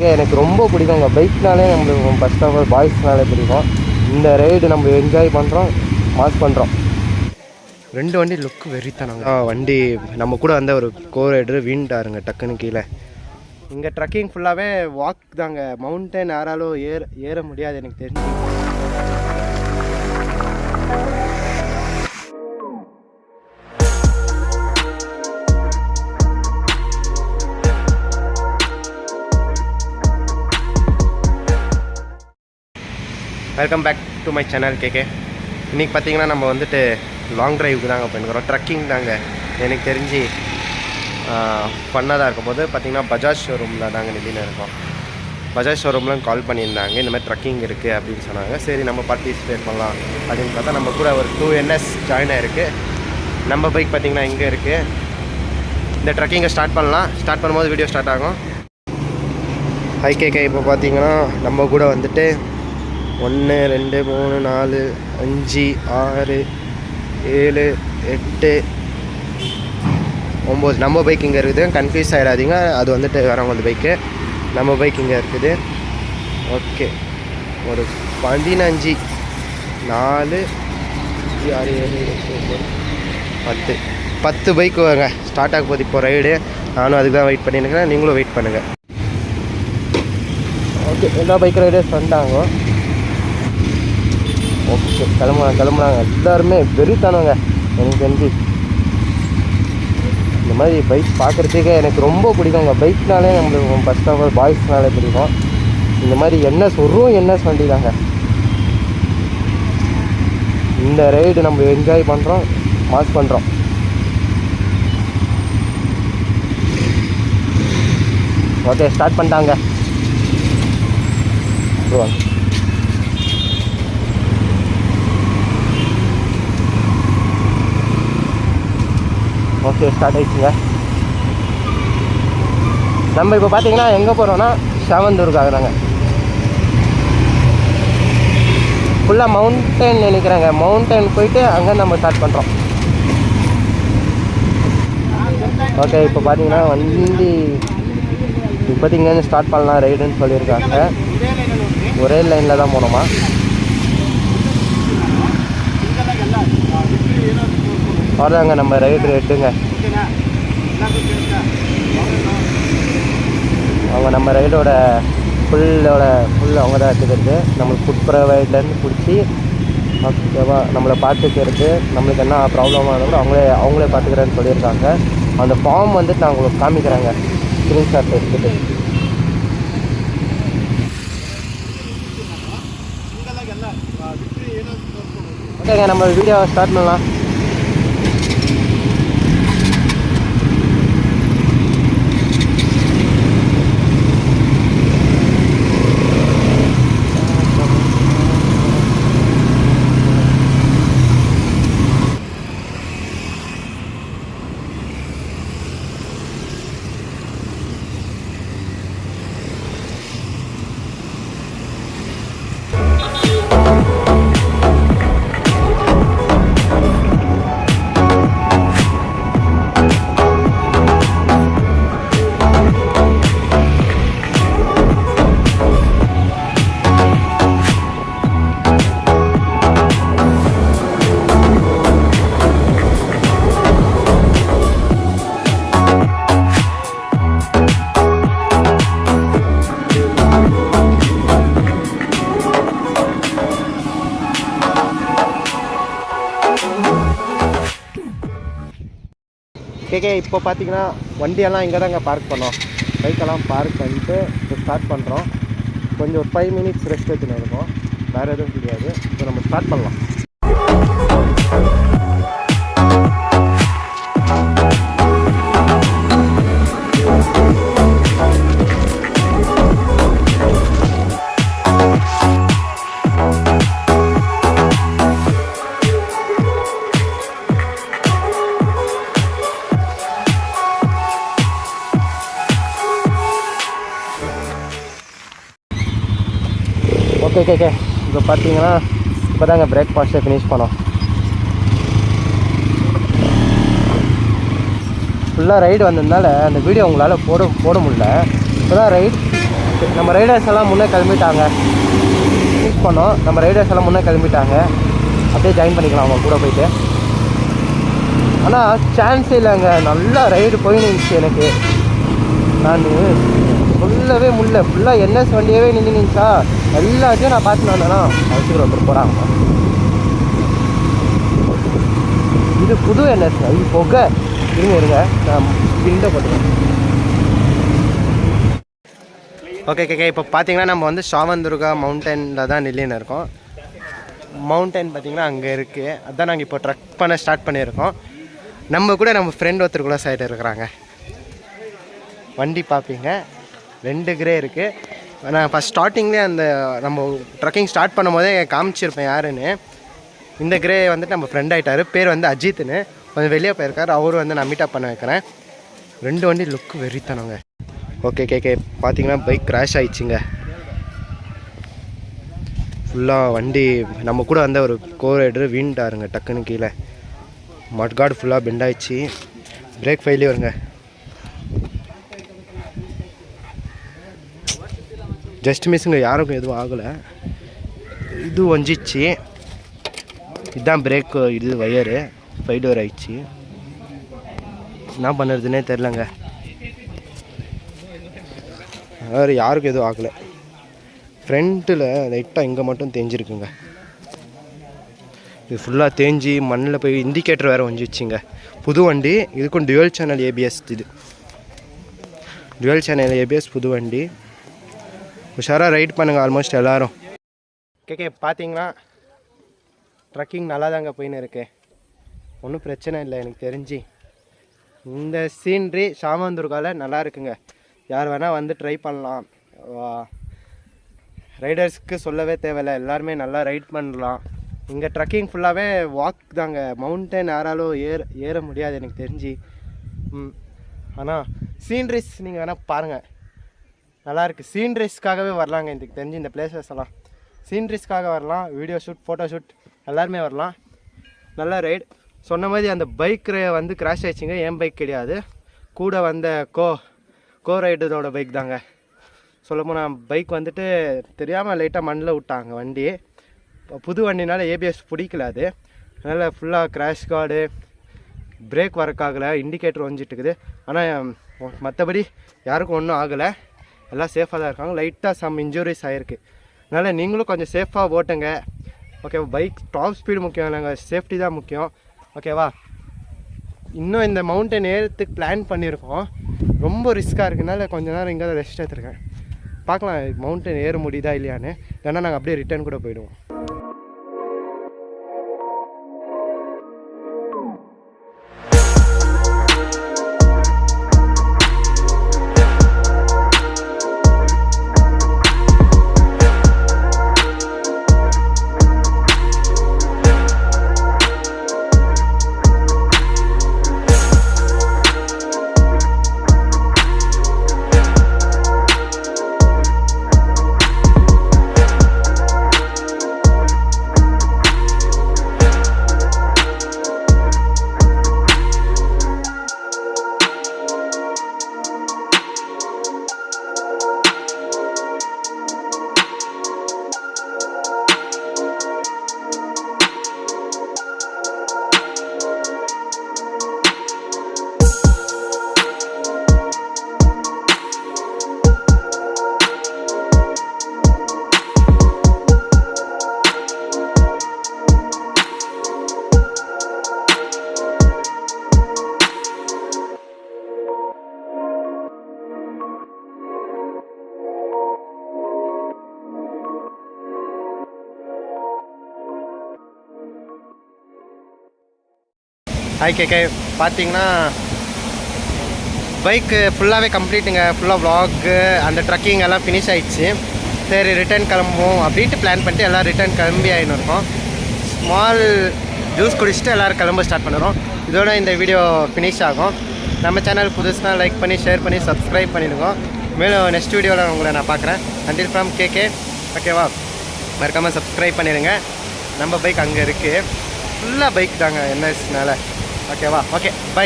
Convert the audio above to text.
எனக்கு ரொம்ப பிடிக்குங்க. பைக்னாலே நம்மளுக்கு ஃபர்ஸ்ட் ஆஃப் ஆல் பாய்ஸ்னாலே பிடிக்கும். இந்த ரைடு நம்ம என்ஜாய் பண்ணுறோம், மாஸ் பண்ணுறோம். 2 வண்டி லுக்கு வெறித்தானாங்க. வண்டி நம்ம கூட வந்த ஒரு ரைடரு வீண்டாருங்க டக்குன்னு கீழே. இங்கே ட்ரக்கிங் ஃபுல்லாகவே வாக் தாங்க. மவுண்டன் யாராலும் ஏற முடியாது எனக்கு தெரிஞ்சு. Welcome back to my channel KK. இன்றைக்கி பார்த்தீங்கன்னா நம்ம வந்துட்டு லாங் ட்ரைவுக்கு தாங்க பண்ணுறோம். ட்ரக்கிங் தாங்க. எனக்கு தெரிஞ்சு ஃபன்னாக தான் இருக்கும் போது பார்த்திங்கன்னா பஜாஜ் ஷோரூமில் தாங்க நிதினு இருக்கோம். பஜாஜ் ஷோரூம்லாம் கால் பண்ணியிருந்தாங்க, இந்த மாதிரி ட்ரக்கிங் இருக்குது அப்படின்னு சொன்னாங்க. சரி நம்ம பார்ட்டிசிபேட் பண்ணலாம் அப்படின்னு பார்த்தா நம்ம கூட ஒரு 2NS ஜாயின் ஆகிருக்கு. நம்ம பைக் பார்த்திங்கன்னா இங்கே இருக்குது. இந்த ட்ரக்கிங்கை ஸ்டார்ட் பண்ணலாம். ஸ்டார்ட் பண்ணும்போது வீடியோ ஸ்டார்ட் ஆகும். Hi KK. இப்போ பார்த்திங்கன்னா நம்ம கூட வந்துட்டு 1 2 3 4 5 6 7 8 9 நம்ம பைக் இங்கே இருக்குது. கன்ஃபியூஸ் ஆகிடாதீங்க, அது வந்துட்டு வரவங்க அந்த பைக்கு. நம்ம பைக் இங்கே இருக்குது. ஓகே, ஒரு 15 4 6 7 8 10 பைக்கு வாங்க ஸ்டார்ட் ஆக போகுது இப்போ ரைடு. நானும் அதுக்கு தான் வெயிட் பண்ணியிருக்கிறேன், நீங்களும் வெயிட் பண்ணுங்கள். ஓகே, எல்லா பைக் ரைடர்ஸ் வந்தாங்க. ஓகே, கிளம்புறாங்க எல்லாருமே வெறித்தானவங்க. எனக்கு தெரிஞ்சு இந்த மாதிரி பைக் பார்க்குறதுக்கே எனக்கு ரொம்ப பிடிக்குங்க. பைக்னாலே நம்மளுக்கு ஃபர்ஸ்ட் ஆஃப் ஆல் பாய்ஸ்னாலே பிடிக்கும். இந்த மாதிரி என்எஸ் வண்டி தாங்க. இந்த ரைடு நம்ம என்ஜாய் பண்ணுறோம், மாஸ் பண்ணுறோம். ஓகே, ஸ்டார்ட் பண்ணிட்டாங்க. ஓகே, ஸ்டார்ட் ஆகிடுச்சுங்க. நம்ம இப்போ பார்த்தீங்கன்னா எங்கே போகிறோன்னா ஷாவந்தூருக்கு ஆகுறாங்க. ஃபுல்லாக மவுண்டன் நினைக்கிறாங்க. மவுண்டன் போயிட்டு அங்கே நம்ம ஸ்டார்ட் பண்ணுறோம். ஓகே, இப்போ பார்த்தீங்கன்னா வண்டி இப்போதைக்கு இங்கேருந்து ஸ்டார்ட் பண்ணலாம் ரைடுன்னு சொல்லியிருக்காங்க. ஒரே லைனில் தான் போகணுமா? அவ்வளோதாங்க நம்ம ரைடு ரெட்டுங்க. அவங்க நம்ம ரைடோட ஃபுல் அவங்க தான் எடுத்துக்கிறது. நம்மளுக்கு ஃபுட் ப்ரொவைட்லேருந்து பிடிச்சி ஓகேவா நம்மளை பார்த்துக்கிறது. நம்மளுக்கு என்ன ப்ராப்ளமாக இருந்தாலும் அவங்களே பார்த்துக்கிறேன்னு சொல்லியிருக்காங்க. அந்த ஃபார்ம் வந்துட்டு நான் உங்களுக்கு காமிக்கிறாங்க, ஸ்க்ரீன்ஷாட் எடுத்துகிட்டு. ஓகேங்க, நம்ம வீடியோ ஸ்டார்ட் பண்ணலாம். கேகே, இப்போ பார்த்தீங்கன்னா வண்டியெல்லாம் இங்கே தாங்க பார்க் பண்ணோம். பைக்கெல்லாம் பார்க் பண்ணிட்டு இப்போ ஸ்டார்ட் பண்ணுறோம். கொஞ்சம் ஒரு 5 மினிட்ஸ் ரெஸ்ட் எடுத்துன்னு இருக்கும், வேறு எதுவும் கிடையாது. இப்போ நம்ம ஸ்டார்ட் பண்ணலாம். ஓகே, இப்போ பார்த்தீங்கன்னா இப்போ தாங்க பிரேக்ஃபாஸ்ட்டை ஃபினிஷ் பண்ணோம். ஃபுல்லாக ரைடு வந்ததுனால அந்த வீடியோ உங்களால் போட முடியல. இப்போ தான் ரைட் நம்ம ரைடர்ஸ் எல்லாம் முன்னே கிளம்பிட்டாங்க. ஃபினிஷ் பண்ணோம். நம்ம ரைடர்ஸ் எல்லாம் முன்னே கிளம்பிட்டாங்க. அப்படியே ஜாயின் பண்ணிக்கலாம் அவங்க கூட போயிட்டு. ஆனால் சான்ஸே இல்லைங்க, நல்லா ரைடு போயிடுச்சு எனக்கு. நான் ஃபுல்லாகவே முடியல, ஃபுல்லாக என்எஸ் வண்டியவே நின்றுச்சா, எல்லாத்தையும் நான் பார்த்துட்டு வந்தேன்னா அதுக்கு ஒருத்தர் போகிறாங்க. இது புது என்எஸ், இது புகை. இருங்க நான் விண்டோ போட்டுக்கிறேன். ஓகே இப்போ பார்த்தீங்கன்னா நம்ம வந்து சாவந்துர்கா மவுண்டனில் தான் நில்லுன்னு இருக்கோம். மவுண்டன் பார்த்தீங்கன்னா அங்கே இருக்குது. அதுதான் நாங்கள் இப்போ ட்ரக் பண்ண ஸ்டார்ட் பண்ணியிருக்கோம். நம்ம கூட நம்ம ஃப்ரெண்ட் ஒருத்தர் கூட சைடு இருக்கிறாங்க. வண்டி பார்ப்பீங்க 2 கிரே இருக்குது. நான் ஃபஸ்ட் ஸ்டார்டிங்லேயே அந்த நம்ம ட்ரக்கிங் ஸ்டார்ட் பண்ணும் போதே காமிச்சிருப்பேன் யாருன்னு. இந்த கிரே வந்துட்டு நம்ம ஃப்ரெண்ட் ஆகிட்டார். பேர் வந்து அஜித்னு, கொஞ்சம் வெளியே போயிருக்கார். அவரும் வந்து நான் மீட்டப் பண்ண வைக்கிறேன். 2 வண்டி லுக்கு வெறித்தனங்க. ஓகே பார்த்தீங்கன்னா பைக் கிராஷ் ஆகிடுச்சிங்க. ஃபுல்லாக வண்டி நம்ம கூட வந்த ஒரு கோரைடர் வீண்டாருங்க டக்குன்னு கீழே. மட்கார்டு ஃபுல்லாக பெண்ட் ஆகிடுச்சு. பிரேக் ஃபெயிலியருங்க. ஜஸ்ட் மிஸ்ஸுங்க, யாருக்கும் எதுவும் ஆகலை. இது வஞ்சிச்சு. இதுதான் பிரேக்கு, இது வயரு ஃபெயிலியர் ஆகிடுச்சு. என்ன பண்ணுறதுன்னே தெரிலங்க. வேறு யாருக்கும் எதுவும் ஆகலை. ஃப்ரண்ட்டில் லைட்டாக இங்கே மட்டும் தேஞ்சிருக்குங்க. இது ஃபுல்லாக தேஞ்சி மண்ணில் போய் இண்டிகேட்டர் வேறு வந்துச்சுங்க. புது வண்டி, இதுக்கும் டுவல் சேனல் ஏபிஎஸ். இது டுவல் சேனல் ஏபிஎஸ் புது வண்டி. உஷாராக ரைட் பண்ணுங்கள் ஆல்மோஸ்ட் எல்லோரும். ஓகே பார்த்தீங்கன்னா ட்ரக்கிங் நல்லா தாங்க போயின்னு இருக்கு. ஒன்றும் பிரச்சனை இல்லை எனக்கு தெரிஞ்சு. இந்த சீன்ரி சாமந்துர்காவில் நல்லா இருக்குங்க. யார் வேணால் வந்து ட்ரை பண்ணலாம். ரைடர்ஸ்க்கு சொல்லவே தேவையில்லை, எல்லாருமே நல்லா ரைட் பண்ணலாம். இங்கே ட்ரக்கிங் ஃபுல்லாகவே வாக் தாங்க. மவுண்டன் யாராலும் ஏற முடியாது எனக்கு தெரிஞ்சு. ஆனால் சீன்ரிஸ் நீங்கள் வேணால் பாருங்கள், நல்லாயிருக்கு. சீன்ரிஸ்க்காகவே வரலாங்க எனக்கு தெரிஞ்சு. இந்த பிளேசஸ் எல்லாம் சீன்ரிஸ்க்காக வரலாம். வீடியோ ஷூட், ஃபோட்டோ ஷூட் எல்லாருமே வரலாம். நல்ல ரைடு. சொன்ன மாதிரி அந்த பைக் வந்து கிராஷ் ஆகிடுச்சிங்க. என் பைக் கிடையாது, கூட வந்த கோ ரைடரோட பைக் தாங்க. சொல்லப்போனால் பைக் வந்துட்டு தெரியாமல் லைட்டாக மண்ணில் விட்டாங்க வண்டி. புது வண்டினால ஏபிஎஸ் பிடிக்கல அது. அதனால் ஃபுல்லாக கிராஷ் கார்டு, பிரேக் ஒர்க் ஆகலை, இண்டிகேட்டர் வந்துட்டுருக்குது. ஆனால் மற்றபடி யாருக்கும் ஒன்றும் ஆகலை, எல்லாம் சேஃபாக தான் இருக்காங்க. லைட்டாக சம் இன்ஜுரிஸ் ஆகிருக்கு. அதனால் நீங்களும் கொஞ்சம் சேஃபாக ஓட்டுங்க. ஓகே, பைக் டாப் ஸ்பீடு முக்கியம் இல்லைங்க, சேஃப்டி தான் முக்கியம். ஓகேவா? இன்னும் இந்த மவுண்டன் ஏறத்துக்கு பிளான் பண்ணியிருக்கோம். ரொம்ப ரிஸ்க்காக இருக்குனால கொஞ்ச நேரம் இங்கே தான் ரெஸ்ட் எடுத்துருக்கேன். பார்க்கலாம் மவுண்டன் ஏற முடியுதா இல்லையான்னு. இல்லைன்னா நாங்கள் அப்படியே ரிட்டர்ன் கூட போயிடுவோம். கேட்க பார்த்தீங்கன்னா பைக்கு ஃபுல்லாகவே கம்ப்ளீட்டுங்க. ஃபுல்லாக வ்ளாகு அந்த ட்ரக்கிங் எல்லாம் ஃபினிஷ் ஆகிடுச்சு. சரி ரிட்டர்ன் கிளம்புவோம் அப்படின்ட்டு பிளான் பண்ணிட்டு எல்லோரும் ரிட்டர்ன் கிளம்பி ஆகின்னு இருக்கோம். ஸ்மால் ஜூஸ் குடிச்சிட்டு எல்லோரும் கிளம்ப ஸ்டார்ட் பண்ணுறோம். இதோட இந்த வீடியோ ஃபினிஷ் ஆகும். நம்ம சேனல் புதுசுனா லைக் பண்ணி ஷேர் பண்ணி சப்ஸ்கிரைப் பண்ணிடுங்க. மேலும் நெக்ஸ்ட் வீடியோவில் உங்களை நான் பார்க்குறேன். Until from KK. ஓகேவா? மறக்காமல் சப்ஸ்கிரைப் பண்ணிடுங்க. நம்ம பைக் அங்கே இருக்குது. ஃபுல்லாக பைக் தாங்க என்எஸ்னால. ஓகேவா? Okay, by.